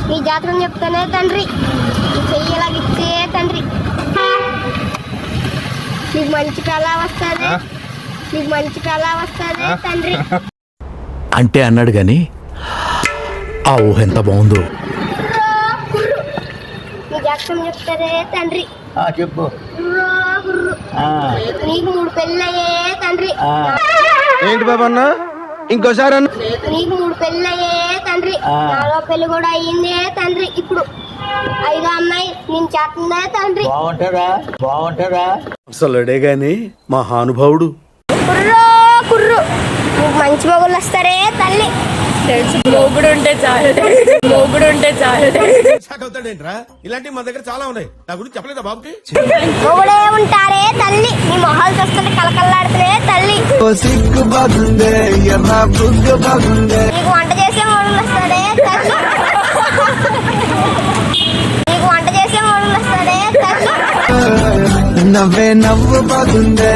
నీ జాతకం చెప్తానే తండ్రి, చెయ్యేలాగిచ్చే తండ్రి. నీకు మంచి కళ వస్తుంది, నీకు మంచి కళ వస్తుంది తండ్రి అంటే అన్నాడు గాని ఆ ఊహ ఎంత బాగుందో. నీ జాతకం చెప్తానే తండ్రి. చెప్పు. నీకు 3 పెళ్ళయ్యే తండ్రి. ఏంటి బాబా అన్న, ఇంకోసారి అన్న. నీకు 3 పెళ్ళయ్యే తండ్రి. 4వ పెళ్లి కూడా అయ్యిందే తండ్రి. ఇప్పుడు 5వ అమ్మాయి నేను చేస్తుందే తండ్రి. బాగుంటారా అసలుడే గాని మహానుభావుడు. కుర్రో కుర్రు, నీకు మంచి మొగుళ్ళు వస్తారే తల్లి. మొగుడు ఉంటే చాలు, మొగుడు ఉంటే చాలు. ఇలాంటి మన దగ్గర చాలా ఉన్నాయి, నా గురించి చెప్పలేదా బాబుకి? మొగుడే ఉంటారే తల్లి, నీ మొహాలు చూస్తుంటే కలకల్లాడుతునే తల్లి. నీకు వంట చేసే మొగుళ్ళు వస్తాడే తల్లి. నీకు వంట చేసే మొగుళ్ళు వస్తాడే తల్లి. నవ్వే నవ్వు బాగుందే.